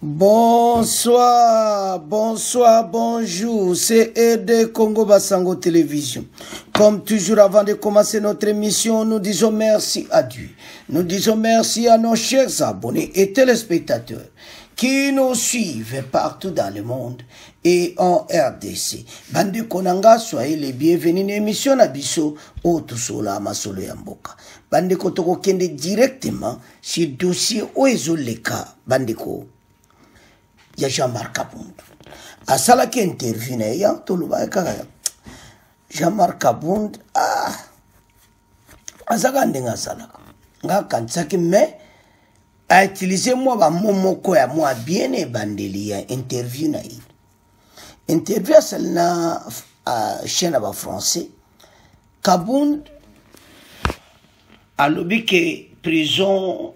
Bonsoir, bonsoir, bonjour, c'est ED Congo Basango Télévision. Comme toujours, avant de commencer notre émission, nous disons merci à Dieu. Nous disons merci à nos chers abonnés et téléspectateurs qui nous suivent partout dans le monde et en RDC. Bande Konanga, soyez les bienvenus à l'émission Nabiso Otusola Masolo Yamboka. Bande Kotoko Kende directement sur le dossier Oezoleka. Bande Ko. Ya Jean-Marc Kabound. Asala qui intervient, ya toluba kaka. Jean-Marc Kabound azaka ndenga sala. Nga kansaki mais a utilisé moi ba momoko ya moi bien et bandeli ya interview na yi. Interview celle na chaîne ba français. Kabound a lobby que prison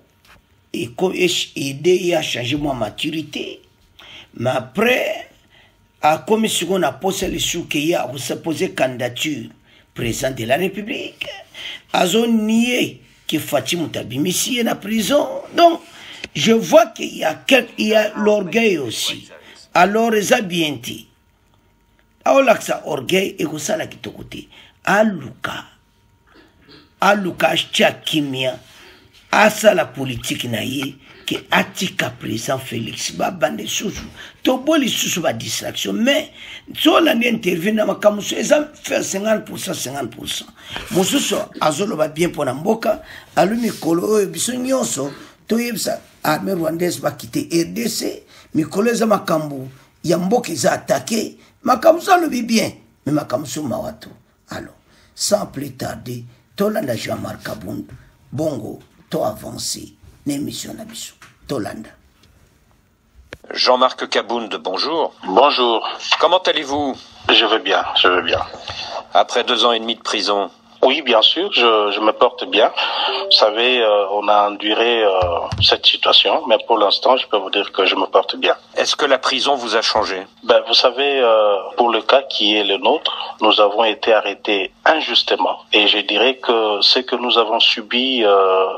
et aidé à changer ma maturité. Mais après, à commission on a posé le sou qu'il y a posé candidature président de la République, a nié que Fatima Moutabimi est en prison. Donc, je vois qu'il y a l'orgueil aussi. Alors, ils ont bien dit. Alors, ça orgueil et ça là qui te côté. Aluka, Tchakimia, asa la politique naïe. Que atika président Félix Babande Sousou to boli Sousou ba distraction mais so la ni intervient na makamuso eza faire 50% mususu azolo ba bien pona mboka alumi kolo biso nyonso to yebsa armée rwandaise ba quitter RDC mikolo eza makambu ya mboka eza attaqué makamuso lo bien mais makamuso mawato alors sans plus tarder to landa Jean-Marc Kabound bongo to avancer l'émission Nabiso Tolanda. Jean-Marc Kabound, bonjour. Bonjour. Comment allez-vous? Je vais bien, je vais bien. Après 2 ans et demi de prison? Oui, bien sûr, je me porte bien. Vous savez, on a enduré cette situation, mais pour l'instant, je peux vous dire que je me porte bien. Est-ce que la prison vous a changé? Vous savez, pour le cas qui est le nôtre, nous avons été arrêtés injustement. Et je dirais que ce que nous avons subi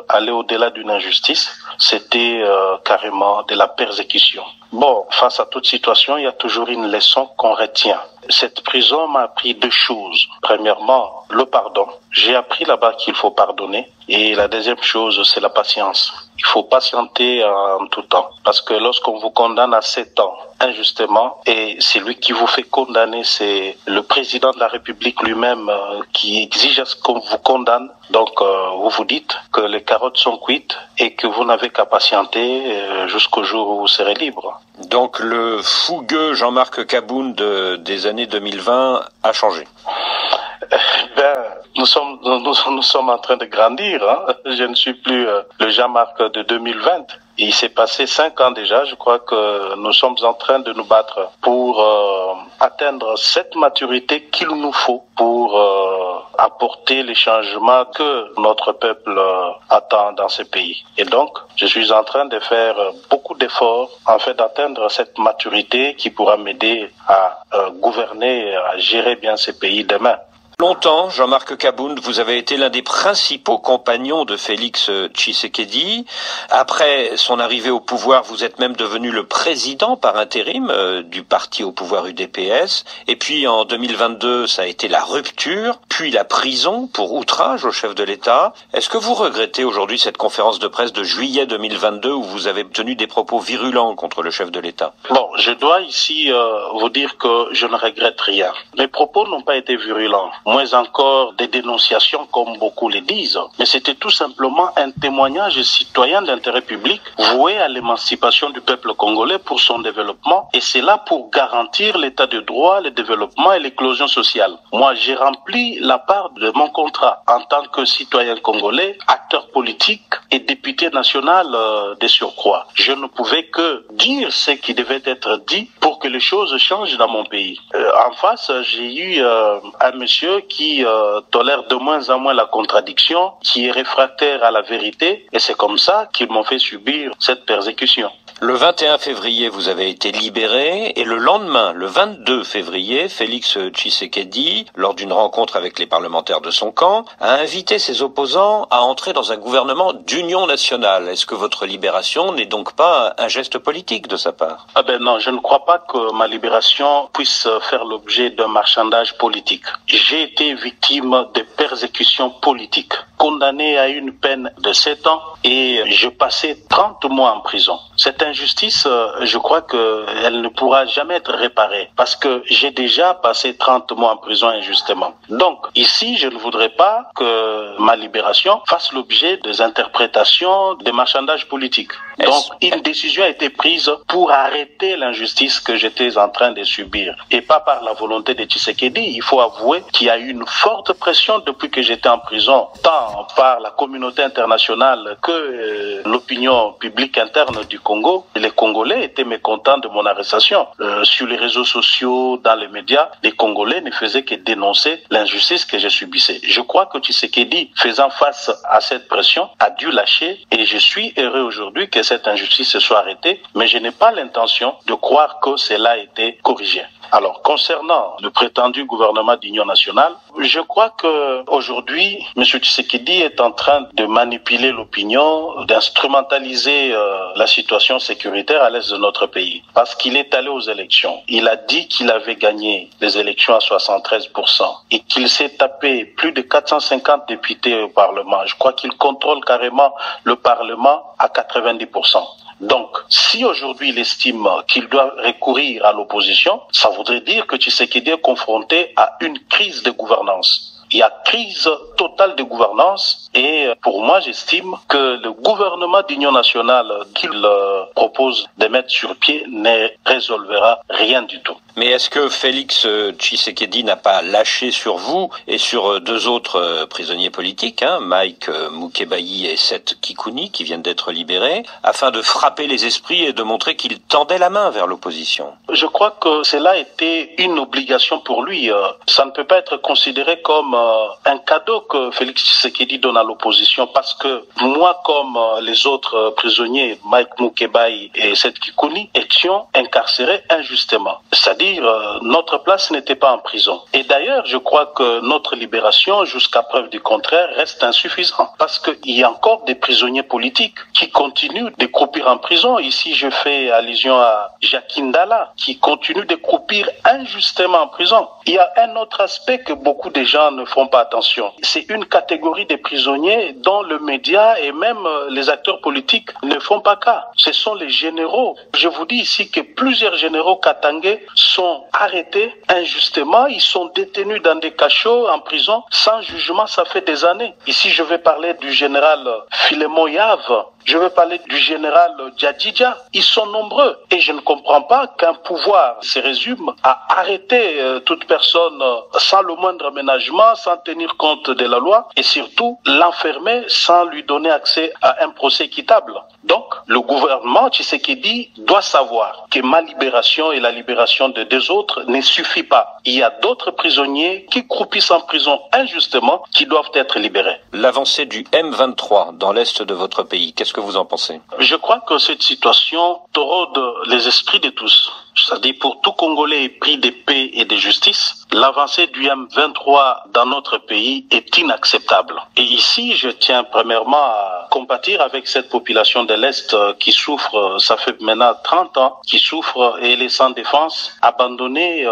allait au-delà d'une injustice. C'était carrément de la persécution. Bon, face à toute situation, il y a toujours une leçon qu'on retient. Cette prison m'a appris 2 choses. Premièrement, le pardon. J'ai appris là-bas qu'il faut pardonner. Et la deuxième chose, c'est la patience. Il faut patienter en tout temps. Parce que lorsqu'on vous condamne à 7 ans injustement, et celui qui vous fait condamner, c'est le président de la République lui-même qui exige à ce qu'on vous condamne. Donc, vous vous dites que les carottes sont cuites et que vous n'avez qu'à patienter jusqu'au jour où vous serez libre. Donc, le fougueux Jean-Marc Kabound des années 2020 a changé. Nous sommes en train de grandir. Hein. Je ne suis plus le Jean-Marc de 2020. Il s'est passé 5 ans déjà. Je crois que nous sommes en train de nous battre pour atteindre cette maturité qu'il nous faut pour apporter les changements que notre peuple attend dans ce pays. Et donc, je suis en train de faire beaucoup d'efforts en fait d'atteindre cette maturité qui pourra m'aider à gouverner, à gérer bien ce pays demain. Longtemps, Jean-Marc Kabound, vous avez été l'un des principaux compagnons de Félix Tshisekedi. Après son arrivée au pouvoir, vous êtes même devenu le président par intérim du parti au pouvoir UDPS. Et puis en 2022, ça a été la rupture, puis la prison pour outrage au chef de l'État. Est-ce que vous regrettez aujourd'hui cette conférence de presse de juillet 2022 où vous avez tenu des propos virulents contre le chef de l'État? Bon, je dois ici vous dire que je ne regrette rien. Mes propos n'ont pas été virulents. Moins encore des dénonciations comme beaucoup le disent, mais c'était tout simplement un témoignage citoyen d'intérêt public voué à l'émancipation du peuple congolais pour son développement, et c'est là pour garantir l'état de droit, le développement et l'éclosion sociale. Moi, j'ai rempli la part de mon contrat en tant que citoyen congolais, acteur politique et député national de surcroît. Je ne pouvais que dire ce qui devait être dit pour que les choses changent dans mon pays. En face, j'ai eu un monsieur qui tolère de moins en moins la contradiction, qui est réfractaire à la vérité, et c'est comme ça qu'ils m'ont fait subir cette persécution. Le 21 février, vous avez été libéré et le lendemain, le 22 février, Félix Tshisekedi, lors d'une rencontre avec les parlementaires de son camp, a invité ses opposants à entrer dans un gouvernement d'union nationale. Est-ce que votre libération n'est donc pas un geste politique de sa part? Non, je ne crois pas que ma libération puisse faire l'objet d'un marchandage politique. J'ai été victime de persécutions politiques, condamné à une peine de 7 ans et je passais 30 mois en prison. Cette injustice, je crois qu'elle ne pourra jamais être réparée parce que j'ai déjà passé 30 mois en prison injustement. Donc, ici, je ne voudrais pas que ma libération fasse l'objet des interprétations des marchandages politiques. Donc, une décision a été prise pour arrêter l'injustice que j'étais en train de subir et pas par la volonté de Tshisekedi. Il faut avouer qu'il y a eu une forte pression depuis que j'étais en prison, tant par la communauté internationale que l'opinion publique interne du Congo. Les Congolais étaient mécontents de mon arrestation. Sur les réseaux sociaux, dans les médias, les Congolais ne faisaient que dénoncer l'injustice que je subissais. Je crois que Tshisekedi, faisant face à cette pression, a dû lâcher et je suis heureux aujourd'hui que cette injustice se soit arrêtée, mais je n'ai pas l'intention de croire que cela a été corrigé. Alors, concernant le prétendu gouvernement d'union nationale, je crois que aujourd'hui, M. Tshisekedi est en train de manipuler l'opinion, d'instrumentaliser la situation sécuritaire à l'est de notre pays. Parce qu'il est allé aux élections. Il a dit qu'il avait gagné les élections à 73% et qu'il s'est tapé plus de 450 députés au Parlement. Je crois qu'il contrôle carrément le Parlement à 90%. Donc, si aujourd'hui il estime qu'il doit recourir à l'opposition, ça voudrait dire que Tshisekedi est confronté à une crise de gouvernance. Il y a crise totale de gouvernance et pour moi, j'estime que le gouvernement d'union nationale qu'il propose de mettre sur pied ne résolvera rien du tout. Mais est-ce que Félix Tshisekedi n'a pas lâché sur vous et sur deux autres prisonniers politiques, Mike Mukebayi et Seth Kikuni, qui viennent d'être libérés, afin de frapper les esprits et de montrer qu'il tendait la main vers l'opposition? Je crois que cela était une obligation pour lui. Ça ne peut pas être considéré comme un cadeau que Félix Tshisekedi donne à l'opposition parce que moi, comme les autres prisonniers, Mike Mukebayi et Seth Kikuni, étions incarcérés injustement. C'est-à-dire, notre place n'était pas en prison. Et d'ailleurs, je crois que notre libération, jusqu'à preuve du contraire, reste insuffisante. Parce qu'il y a encore des prisonniers politiques qui continuent de croupir en prison. Ici, je fais allusion à Jacques Ndala, qui continue de croupir injustement en prison. Il y a un autre aspect que beaucoup de gens ne font pas attention. C'est une catégorie de prisonniers dont le média et même les acteurs politiques ne font pas cas. Ce sont les généraux. Je vous dis ici que plusieurs généraux katangais sont arrêtés injustement. Ils sont détenus dans des cachots en prison sans jugement. Ça fait des années. Ici, je vais parler du général Filemon Yav. Je vais parler du général Djadidja. Ils sont nombreux. Et je ne comprends pas qu'un pouvoir se résume à arrêter toute personne sans le moindre ménagement, sans tenir compte de la loi et surtout l'enfermer sans lui donner accès à un procès équitable. Donc, le gouvernement Tshisekedi doit savoir que ma libération et la libération de deux autres ne suffit pas. Il y a d'autres prisonniers qui croupissent en prison injustement qui doivent être libérés. L'avancée du M23 dans l'est de votre pays, qu'est-ce que vous en pensez? Je crois que cette situation taraude les esprits de tous. C'est-à-dire pour tout Congolais épris de paix et de justice, l'avancée du M23 dans notre pays est inacceptable. Et ici, je tiens premièrement à compatir avec cette population de l'Est qui souffre, ça fait maintenant 30 ans, qui souffre et elle est sans défense, abandonnée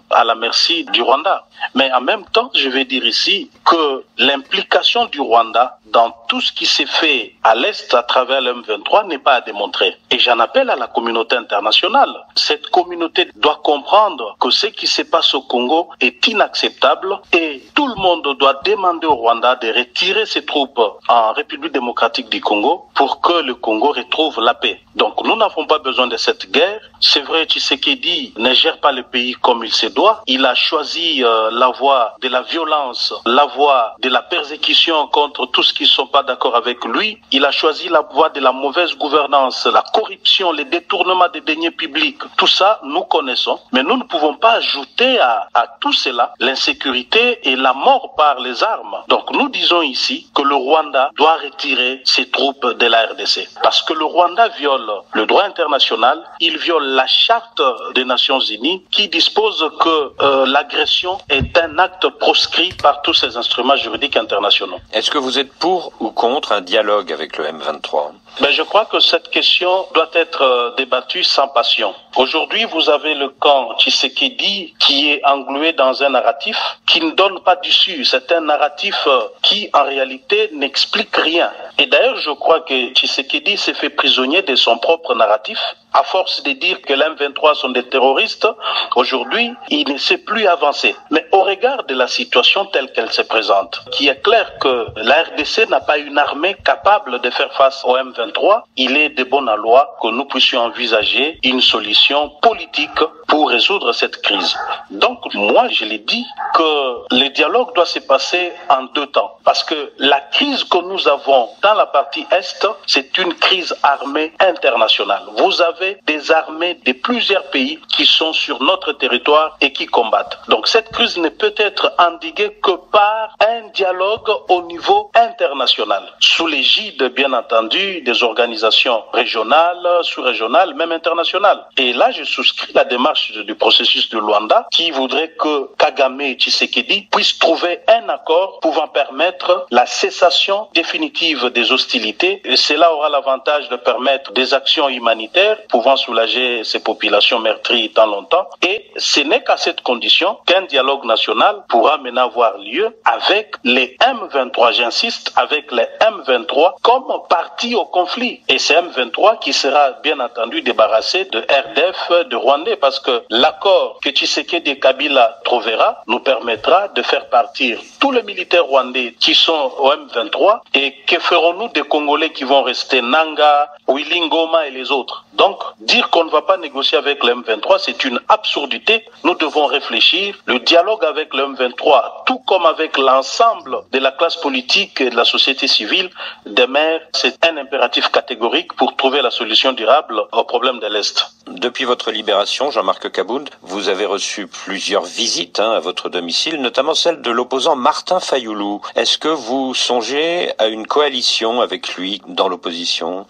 à la merci du Rwanda. Mais en même temps, je vais dire ici que l'implication du Rwanda dans tout ce qui s'est fait à l'Est à travers le M23 n'est pas à démontrer. Et j'en appelle à la communauté internationale. Cette communauté doit comprendre que ce qui se passe au Congo est inacceptable et tout le monde doit demander au Rwanda de retirer ses troupes en République démocratique du Congo pour que le Congo retrouve la paix. Donc nous n'avons pas besoin de cette guerre. C'est vrai, Tshisekedi ne gère pas le pays comme il se doit. Il a choisi la voie de la violence, la voie de la persécution contre tous ceux qui ne sont pas d'accord avec lui. Il a choisi la voie de la mauvaise gouvernance, la corruption, les détournements des deniers publics. Tout ça, nous connaissons. Mais nous ne pouvons pas ajouter à tout cela l'insécurité et la mort par les armes. Donc nous disons ici que le Rwanda doit retirer ses troupes de la RDC. Parce que le Rwanda viole le droit international, il viole la charte des Nations Unies qui dispose que l'agression est un acte proscrit par tous ces instruments juridiques internationaux. Est-ce que vous êtes pour ou contre un dialogue avec le M23 ? Je crois que cette question doit être débattue sans passion. Aujourd'hui, vous avez le camp Tshisekedi qui est englué dans un narratif qui ne donne pas d'issue. C'est un narratif qui, en réalité, n'explique rien. Et d'ailleurs, je crois que Tshisekedi s'est fait prisonnier de son propre narratif. À force de dire que l'M23 sont des terroristes, aujourd'hui, il ne sait plus avancer. Mais au regard de la situation telle qu'elle se présente, qui est clair que la RDC n'a pas une armée capable de faire face au M23, il est de bon aloi que nous puissions envisager une solution politique pour résoudre cette crise. Donc, moi, je l'ai dit que le dialogue doit se passer en deux temps. Parce que la crise que nous avons dans la partie Est, c'est une crise armée internationale. Vous avez des armées de plusieurs pays qui sont sur notre territoire et qui combattent. Donc, cette crise ne peut être endiguée que par un dialogue au niveau international, sous l'égide, bien entendu, des organisations régionales, sous-régionales, même internationales. Et là, je souscris la démarche du processus de Luanda qui voudrait que Kagame et Tshisekedi puissent trouver un accord pouvant permettre la cessation définitive des hostilités. Et cela aura l'avantage de permettre des actions humanitaires pouvant soulager ces populations meurtries tant longtemps. Et ce n'est qu'à cette condition qu'un dialogue national pourra maintenant avoir lieu avec les M23, j'insiste, avec les M23 comme partie au conflit. Et c'est M23 qui sera bien entendu débarrassé de RDF, de Rwandais, parce que l'accord que Tshisekedi et Kabila trouvera nous permettra de faire partir tous les militaires rwandais qui sont au M23. Et que ferons-nous des Congolais qui vont rester Nanga, Wilingoma et les autres? Donc, dire qu'on ne va pas négocier avec le M23, c'est une absurdité. Nous devons réfléchir. Le dialogue avec le M23, tout comme avec l'ensemble de la classe politique et de la société civile, demeure, c'est un impératif catégorique pour trouver la solution durable au problème de l'Est. Depuis votre libération, Jean-Marc Kabound, vous avez reçu plusieurs visites à votre domicile, notamment celle de l'opposant Martin Fayoulou. Est-ce que vous songez à une coalition avec lui dans l'opposition?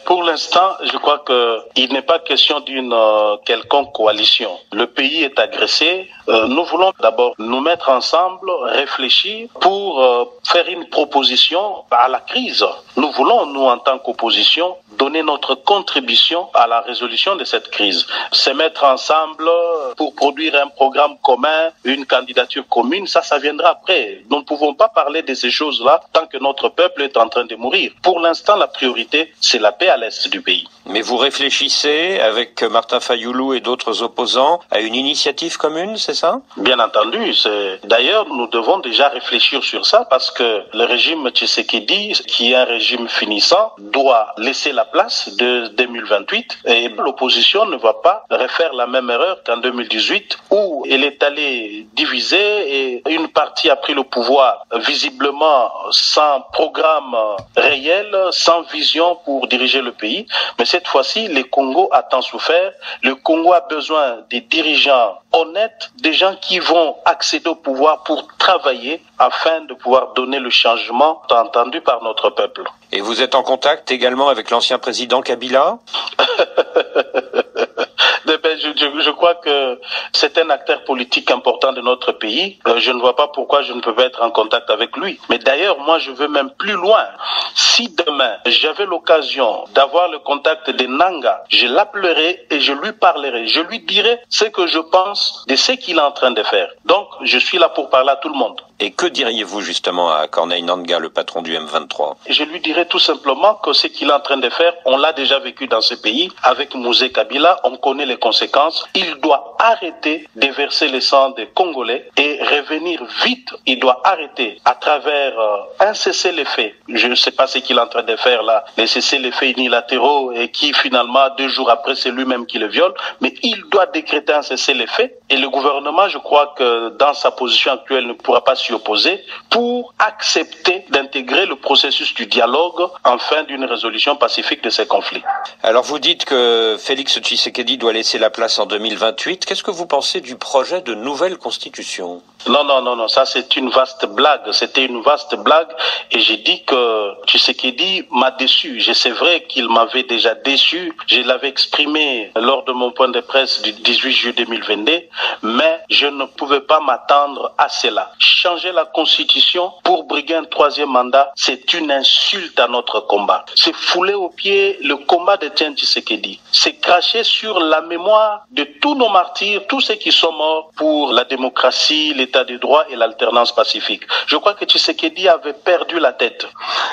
Pour l'instant, je crois qu'il n'est pas question d'une quelconque coalition. Le pays est agressé. Nous voulons d'abord nous mettre ensemble, réfléchir pour faire une proposition à la crise. Nous voulons, nous, en tant qu'opposition, donner notre contribution à la résolution de cette crise. Se mettre ensemble pour produire un programme commun, une candidature commune, ça viendra après. Nous ne pouvons pas parler de ces choses-là tant que notre peuple est en train de mourir. Pour l'instant, la priorité, c'est la paix à l'est du pays. Mais vous réfléchissez avec Martin Fayoulou et d'autres opposants à une initiative commune, c'est ça? Bien entendu. D'ailleurs, nous devons déjà réfléchir sur ça parce que le régime Tshisekedi, qui est un régime finissant, doit laisser la place de 2028 et l'opposition ne va pas refaire la même erreur qu'en 2018 où elle est allée diviser et une partie a pris le pouvoir visiblement sans programme réel, sans vision pour diriger le pays. Mais cette fois-ci, le Congo a tant souffert. Le Congo a besoin des dirigeants honnêtes, des gens qui vont accéder au pouvoir pour travailler afin de pouvoir donner le changement entendu par notre peuple. Et vous êtes en contact également avec l'ancien président Kabila? Je crois que c'est un acteur politique important de notre pays. Je ne vois pas pourquoi je ne peux pas être en contact avec lui. Mais d'ailleurs, moi, je veux même plus loin. Si demain, j'avais l'occasion d'avoir le contact de Nanga, je l'appellerai et je lui parlerai. Je lui dirai ce que je pense de ce qu'il est en train de faire. Donc, je suis là pour parler à tout le monde. Et que diriez-vous justement à Corneille Nangaa, le patron du M23? Je lui dirais tout simplement que ce qu'il est en train de faire, on l'a déjà vécu dans ce pays. Avec Mouzé Kabila, on connaît les conséquences. Il doit arrêter de verser le sang des Congolais et revenir vite. Il doit arrêter à travers un cessez-le-feu. Je ne sais pas ce qu'il est en train de faire là, les cessez-le-feu unilatéraux et qui finalement 2 jours après c'est lui-même qui le viole. Mais il doit décréter un cessez-le-feu et le gouvernement, je crois que dans sa position actuelle, ne pourra pas s'y opposer pour accepter d'intégrer le processus du dialogue en fin d'une résolution pacifique de ces conflits. Alors vous dites que Félix Tshisekedi doit laisser la place en 2028. Qu'est-ce que vous pensez du projet de nouvelle constitution? Non, ça c'est une vaste blague. C'était une vaste blague et j'ai dit que Tshisekedi m'a déçu. C'est vrai qu'il m'avait déjà déçu. Je l'avais exprimé lors de mon point de presse du 18 juillet 2022, mais je ne pouvais pas m'attendre à cela. Changer la constitution pour briguer un troisième mandat, c'est une insulte à notre combat. C'est fouler aux pieds le combat de Etienne Tshisekedi. C'est cracher sur la mémoire de tous nos martyrs, tous ceux qui sont morts pour la démocratie, l'état de droit et l'alternance pacifique. Je crois que Tshisekedi avait perdu la tête.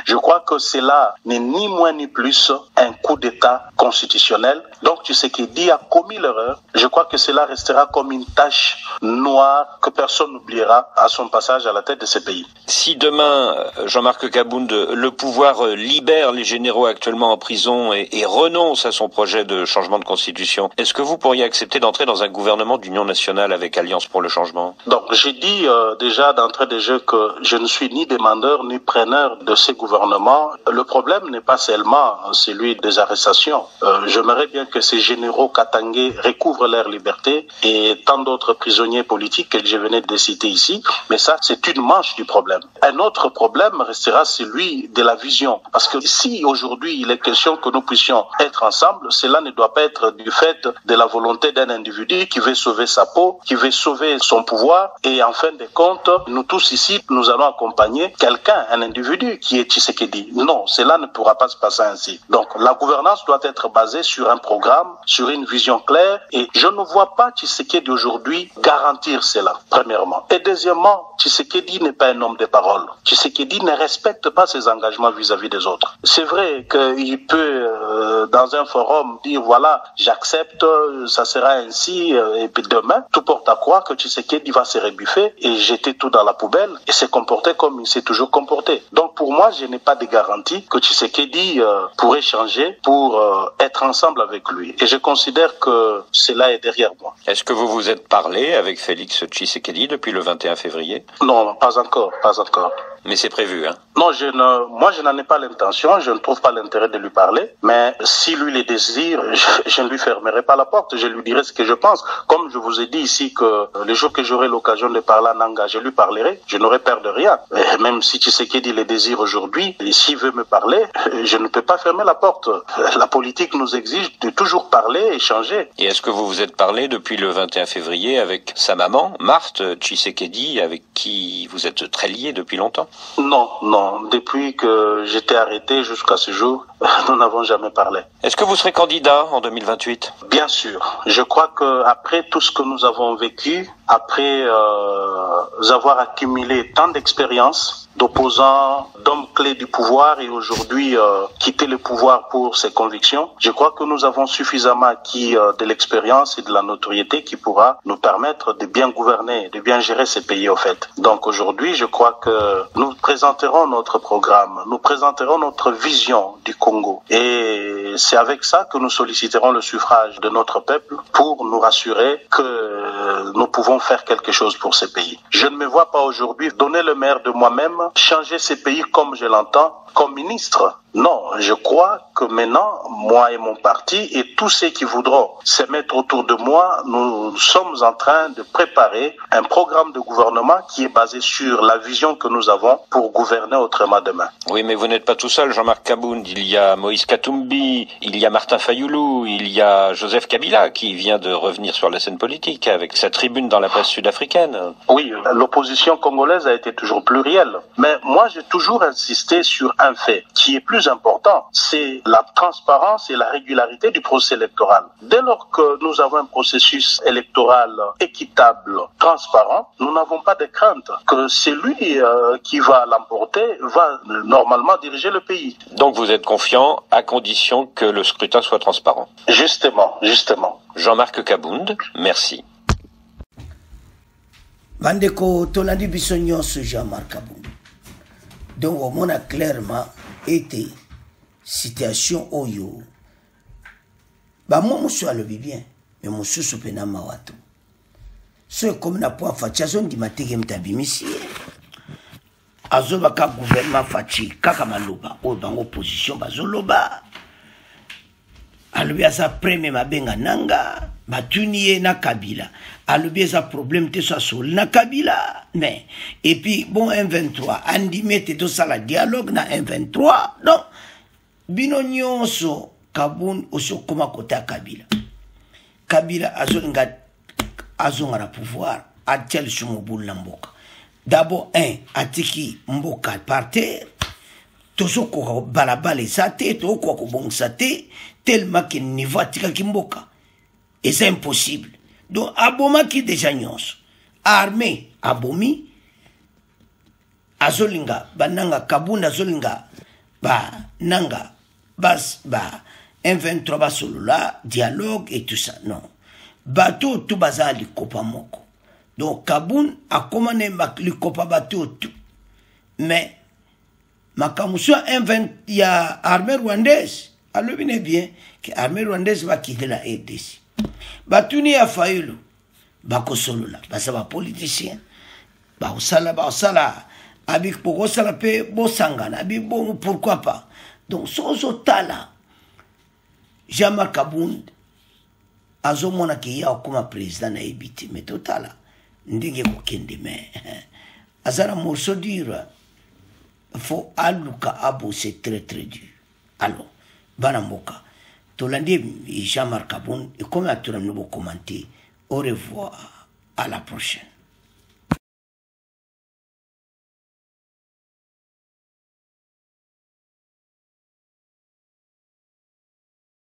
Je crois que cela n'est ni moins ni plus un coup d'État constitutionnel. Donc Tshisekedi a commis l'erreur. Je crois que cela restera comme une tache noire que personne n'oubliera à son passage à la tête de ce pays. Si demain, Jean-Marc Kabound, le pouvoir libère les généraux actuellement en prison et renonce à son projet de changement de constitution, est-ce que vous pourriez accepter d'entrer dans un gouvernement d'union nationale avec Alliance pour le changement? Donc j'ai dit déjà d'entrée de jeu que je ne suis ni demandeur ni preneur de ces gouvernements. Le problème n'est pas seulement celui des arrestations. J'aimerais bien que ces généraux katangais recouvrent leur liberté et tant d'autres prisonniers politiques que je venais de citer ici. Mais ça, c'est une manche du problème. Un autre problème restera celui de la vision. Parce que si aujourd'hui il est question que nous puissions être ensemble, cela ne doit pas être du fait de la volonté d'un individu qui veut sauver sa peau, qui veut sauver son pouvoir. Et en fin de compte, nous tous ici, nous allons accompagner quelqu'un, un individu qui est Tshisekedi. Non, cela ne pourra pas se passer ainsi. Donc la gouvernance doit être basée sur un programme, sur une vision claire. Et je ne vois pas Tshisekedi aujourd'hui garantir cela, premièrement. Et deuxièmement, Tshisekedi n'est pas un homme de parole. Tshisekedi ne respecte pas ses engagements vis-à-vis des autres. C'est vrai qu'il peut, dans un forum, dire voilà, j'accepte, ça sera ainsi, et puis demain, tout porte à croire que Tshisekedi va se rebuffer et jeter tout dans la poubelle et se comporter comme il s'est toujours comporté. Donc pour moi, je n'ai pas de garantie que Tshisekedi pourrait changer pour être ensemble avec lui. Et je considère que cela est derrière moi. Est-ce que vous vous êtes parlé avec Félix Tshisekedi depuis le 21 février? Non, pas encore. Mais c'est prévu, hein? Non, moi je n'en ai pas l'intention, je ne trouve pas l'intérêt de lui parler, mais si lui le désire, je ne lui fermerai pas la porte, je lui dirai ce que je pense. Comme je vous ai dit ici que le jour que j'aurai l'occasion de parler en Nanga, je lui parlerai, je n'aurai peur de rien. Et même si Tshisekedi le désire aujourd'hui, et s'il veut me parler, je ne peux pas fermer la porte. La politique nous exige de toujours parler, échanger. Et est-ce que vous vous êtes parlé depuis le 21 février avec sa maman, Marthe Tshisekedi, avec qui vous êtes très liés depuis longtemps? Non. Depuis que j'étais arrêté jusqu'à ce jour, nous n'avons jamais parlé. Est-ce que vous serez candidat en 2028? Bien sûr. Je crois que après tout ce que nous avons vécu, après avoir accumulé tant d'expérience, d'opposants, d'hommes clés du pouvoir et aujourd'hui quitter le pouvoir pour ses convictions, je crois que nous avons suffisamment acquis de l'expérience et de la notoriété qui pourra nous permettre de bien gouverner, de bien gérer ces pays au fait. Donc aujourd'hui, je crois que nous présenterons notre programme, nous présenterons notre vision du Congo et c'est avec ça que nous solliciterons le suffrage de notre peuple pour nous rassurer que nous pouvons faire quelque chose pour ces pays. Je ne me vois pas aujourd'hui donner le meilleur de moi-même, changer ces pays comme je l'entends, comme ministre. Non, je crois que maintenant, moi et mon parti et tous ceux qui voudront se mettre autour de moi, nous sommes en train de préparer un programme de gouvernement qui est basé sur la vision que nous avons pour gouverner autrement demain. Oui, mais vous n'êtes pas tout seul, Jean-Marc Kabound. Il y a Moïse Katumbi, il y a Martin Fayoulou, il y a Joseph Kabila qui vient de revenir sur la scène politique avec sa tribune dans la presse sud-africaine. Oui, l'opposition congolaise a été toujours plurielle. Mais moi, j'ai toujours insisté sur un fait qui est plus important, c'est la transparence et la régularité du processus électoral. Dès lors que nous avons un processus électoral équitable, transparent, nous n'avons pas de crainte que celui qui va l'emporter va normalement diriger le pays. Donc vous êtes confiant à condition que le scrutin soit transparent. Justement. Jean-Marc Kabound, merci. Bandeko tolandi biso nyonso Jean-Marc Kabound. Donc au moins clairement été situation oyo ba moi musu alobi bien mais mususu pena mawatu so comme na point fachazo ndi matege mtabimisi azoba ka gouvernement faci kaka maloba oyo bango opposition bazoloba alobi aza premier mabenga nanga batuni ye na Kabila alobi eza problème te so asoli na Kabila mais et puis bon M23 andimi te tosala dialogue na M23 donc bino nyonso Kaboun osokoma kota ya Kabila Kabila azonga na pouvoir atia lisumu bulu na mboka d'abord atiki mboka par terre tozokoka balabala eza te tokoka kobongisa te tellement que niveau atikaki mboka eza impossible donc abomaki déjà nyonso armée abomi azolinga bananga Kabunda azolinga bananga M23 basolola dialogue et tout ça non bateau tout baza likopa moko donc Kaboun a commandé likopa bateau tout mais makamuso M20 il y a armée rwandaise alors bien bien que armée rwandaise va quitter la RDC batuni ya fayulu bakosolola basa ba politicien ba osala abi poko sala pe bosangana abi bon pourquoi pas donc sozo tala Jean-Marc Kaboun azomona ki ya okoma président na ebiti mais totala ndenge kokende mais azara morceau dur faut aluka abo c'est très dur alors bana mboka tolandi Jean-Marc Kaboun et comme à tout le monde commenter au revoir à la prochaine.